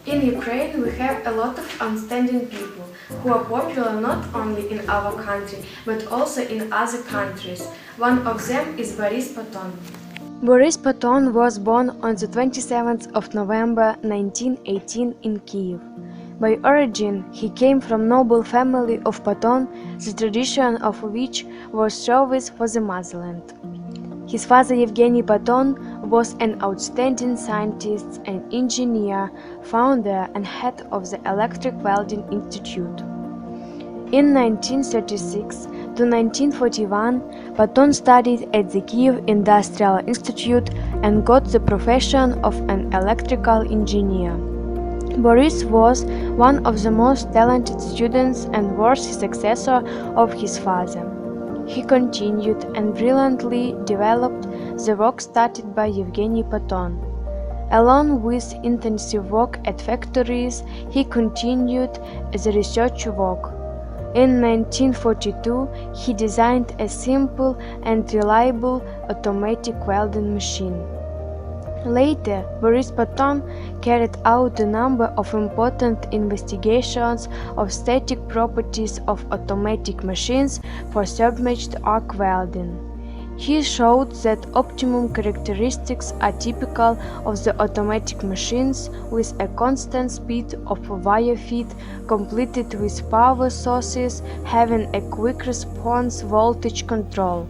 In Ukraine we have a lot of outstanding people who are popular not only in our country but also in other countries. One of them is Boris Paton. Boris Paton was born on the 27th of November 1918 in Kiev. By origin, he came from noble family of Paton, the tradition of which was service for the motherland. His father Yevgeny Paton was an outstanding scientist and engineer, founder and head of the Electric Welding Institute. In 1936 to 1941, Paton studied at the Kiev Industrial Institute and got the profession of an electrical engineer. Boris was one of the most talented students and was the successor of his father. He continued and brilliantly developed the work started by Yevgeny Paton. Along with intensive work at factories, he continued the research work. In 1942, he designed a simple and reliable automatic welding machine. Later, Boris Paton carried out a number of important investigations of static properties of automatic machines for submerged arc welding. He showed that optimum characteristics are typical of the automatic machines with a constant speed of wire feed completed with power sources having a quick response voltage control.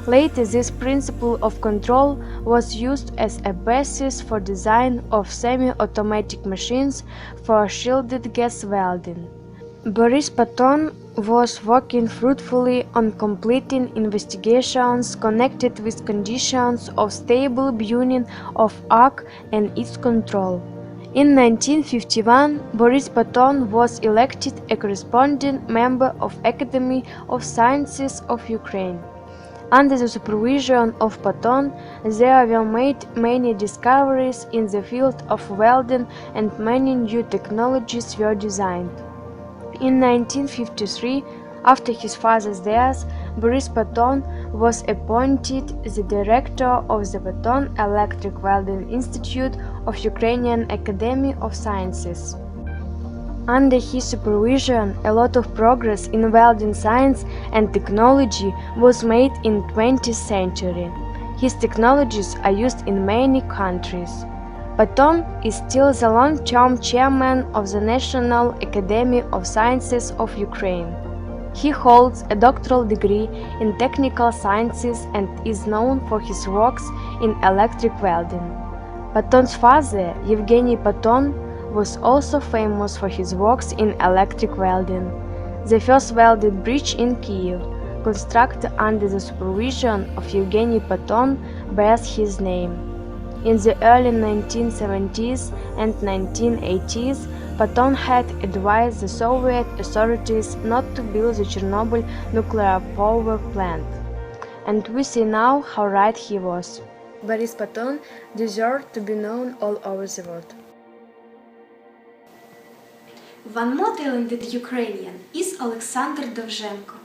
Later, this principle of control was used as a basis for design of semi-automatic machines for shielded gas welding. Boris Paton was working fruitfully on completing investigations connected with conditions of stable burning of arc and its control. In 1951, Boris Paton was elected a corresponding member of Academy of Sciences of Ukraine. Under the supervision of Paton, there were made many discoveries in the field of welding and many new technologies were designed. In 1953, after his father's death, Boris Paton was appointed the director of the Paton Electric Welding Institute of Ukrainian Academy of Sciences. Under his supervision, a lot of progress in welding science and technology was made in the 20th century. His technologies are used in many countries. Paton is still the long-term chairman of the National Academy of Sciences of Ukraine. He holds a doctoral degree in technical sciences and is known for his works in electric welding. Paton's father, Yevgeny Paton, was also famous for his works in electric welding. The first welded bridge in Kiev, constructed under the supervision of Yevgeny Paton, bears his name. In the early 1970s and 1980s, Paton had advised the Soviet authorities not to build the Chernobyl nuclear power plant. And we see now how right he was. Boris Paton deserved to be known all over the world. One more talented Ukrainian is Alexander Довженko.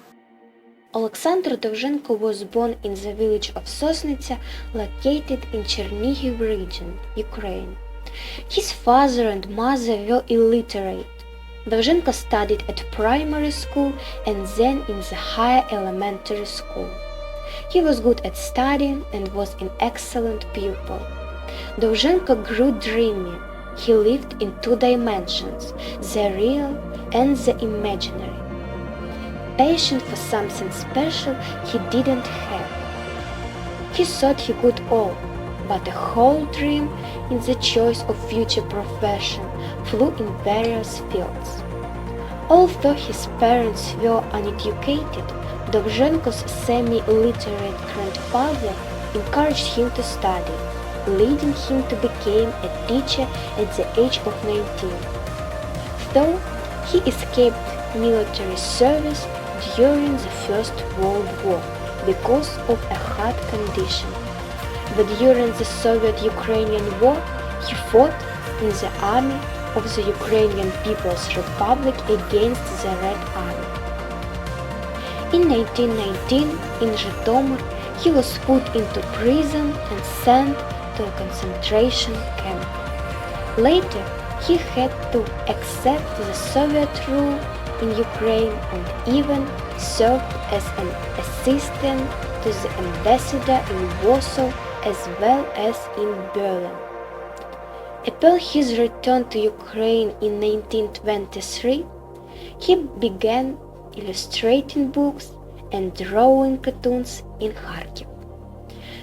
Alexander Довженko was born in the village of Sosnitsa, located in Chernihiv region, Ukraine. His father and mother were illiterate. Довженko studied at primary school and then in the higher elementary school. He was good at studying and was an excellent pupil. Довженko grew dreamy. He lived in two dimensions, the real and the imaginary. Passion for something special he didn't have. He thought he could all, but a whole dream in the choice of future profession flew in various fields. Although his parents were uneducated, Довженko's semi-literate grandfather encouraged him to study, leading him to become a teacher at the age of 19. Though he escaped military service during the First World War because of a heart condition. But during the Soviet-Ukrainian War, he fought in the army of the Ukrainian People's Republic against the Red Army. In 1919, in Zhytomyr, he was put into prison and sent to a concentration camp. Later, He had to accept the Soviet rule in Ukraine and even served as an assistant to the ambassador in Warsaw as well as in Berlin. Upon his return to Ukraine in 1923, he began illustrating books and drawing cartoons in Kharkiv.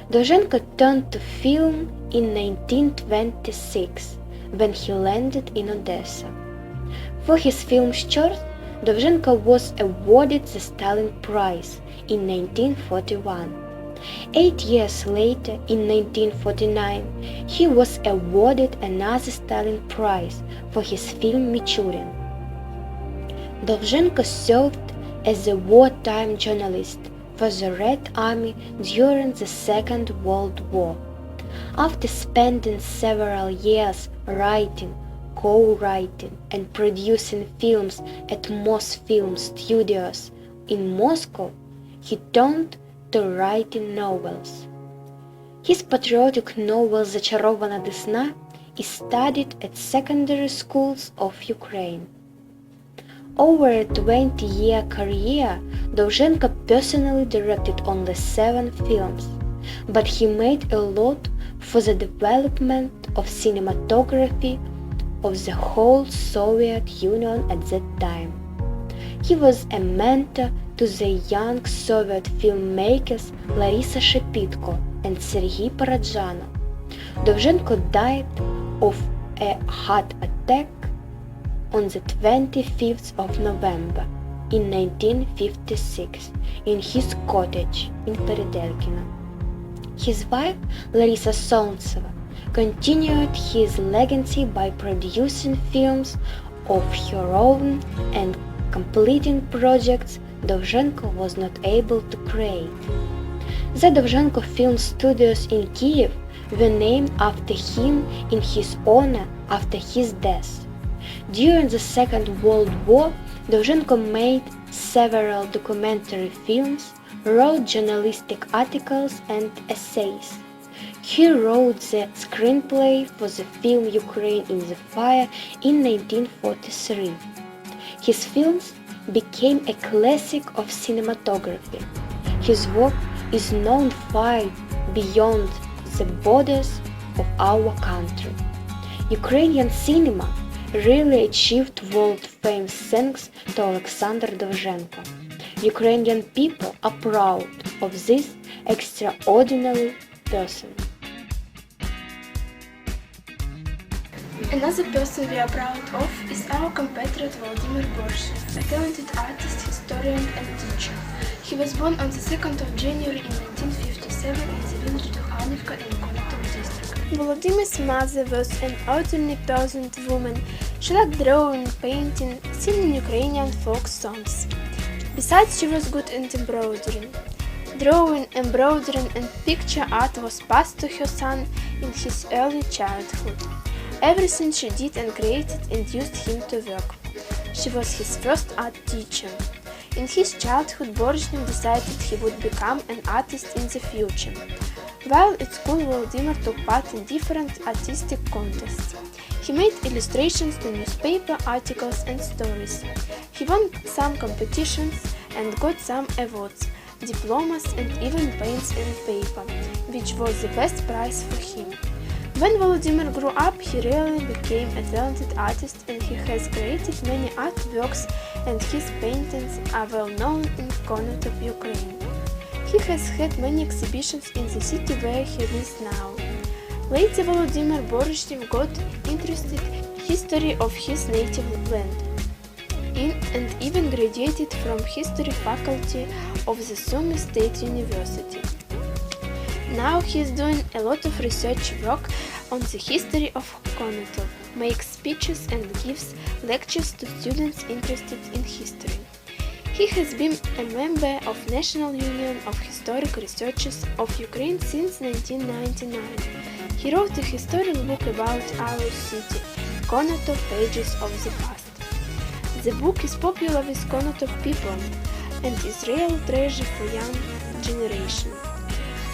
Довженко turned to film in 1926 when he landed in Odessa. For his film short, Довженко was awarded the Stalin Prize in 1941. 8 years later, in 1949, he was awarded another Stalin Prize for his film Michurin. Довженко served as a wartime journalist for the Red Army during the Second World War. After spending several years writing, co-writing and producing films at Mosfilm Studios in Moscow, he turned to writing novels. His patriotic novel «Зачарована Десна» is studied at secondary schools of Ukraine. Over a 20-year career, Довженко personally directed only 7 films, but he made a lot for the development of cinematography of the whole Soviet Union at that time. He was a mentor to the young Soviet filmmakers Larisa Shepitko and Sergei Parajanov. Довженко died of a heart attack on the 25th of November in 1956 in his cottage in Peredelkino. His wife, Larisa Solntseva, continued his legacy by producing films of her own and completing projects Довженко was not able to create. The Довженко Film Studios in Kiev were named after him in his honor after his death. During the Second World War, Довженко made several documentary films, wrote journalistic articles and essays. He wrote the screenplay for the film Ukraine in the Fire in 1943. His films became a classic of cinematography. His work is known far beyond the borders of our country. Ukrainian cinema really achieved world fame thanks to Alexander Довженко. Ukrainian people are proud of this extraordinary person. Another person we are proud of is our compatriot Volodymyr Borshev, a talented artist, historian and teacher. He was born on the 2nd of January in 1957 in the village Tukhanivka in Konotop district. Volodymyr's mother was an ordinary peasant woman. She liked drawing, painting, singing Ukrainian folk songs. Besides, she was good at embroidering. Drawing, embroidering and picture art was passed to her son in his early childhood. Everything she did and created induced him to work. She was his first art teacher. In his childhood, Borishev decided he would become an artist in the future. While at school, Volodymyr took part in different artistic contests. He made illustrations to newspaper articles and stories. He won some competitions and got some awards, diplomas and even paints and paper, which was the best prize for him. When Volodymyr grew up, he really became a talented artist and he has created many artworks and his paintings are well known in Konotop, Ukraine. He has had many exhibitions in the city where he lives now. Later, Volodymyr Borishev got interested in the history of his native land and even graduated from history faculty of the Sumy State University. Now he is doing a lot of research work on the history of Konotop, makes speeches and gives lectures to students interested in history. He has been a member of National Union of Historic Researchers of Ukraine since 1999. He wrote a historical book about our city, Konotop Pages of the Past. The book is popular with Konotop people and is real treasure for young generation.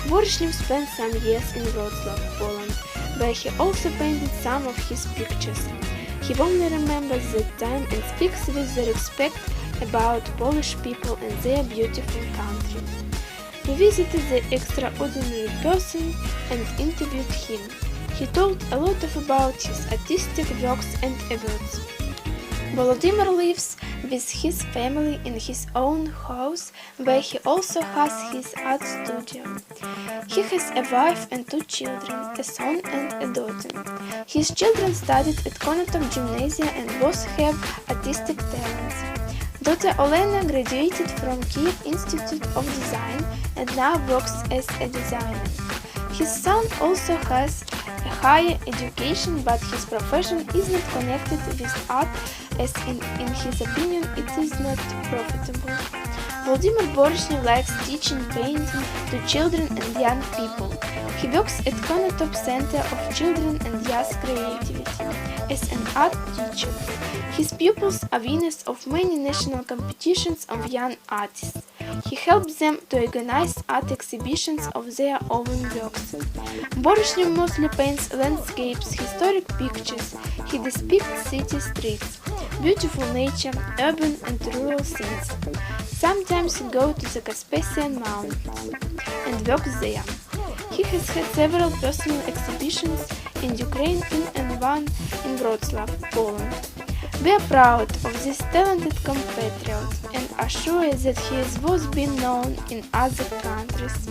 Borishev spent some years in Wrocław, Poland, where he also painted some of his pictures. He only remembers that time and speaks with respect about Polish people and their beautiful country. We visited the extraordinary person and interviewed him. He told a lot about his artistic works and efforts. Volodymyr lives with his family in his own house, where he also has his art studio. He has a wife and 2 children, a son and a daughter. His children studied at Konotop Gymnasia and both have artistic talents. Daughter Olena graduated from Kiev Institute of Design and now works as a designer. His son also has a higher education, but his profession is not connected with art, as in his opinion it is not profitable. Volodymyr Borshnev likes teaching painting to children and young people. He works at Konotop Center of Children and Youth Creativity as an art teacher. His pupils are winners of many national competitions of young artists. He helps them to organize art exhibitions of their own works. Borshnev mostly paints landscapes, historic pictures. He depicts city streets, beautiful nature, urban and rural scenes. Sometimes he goes to the Caspasian Mountains and works there. He has had several personal exhibitions in Ukraine and one in Wrocław, Poland. We are proud of this talented compatriot and are sure that he is worth being known in other countries.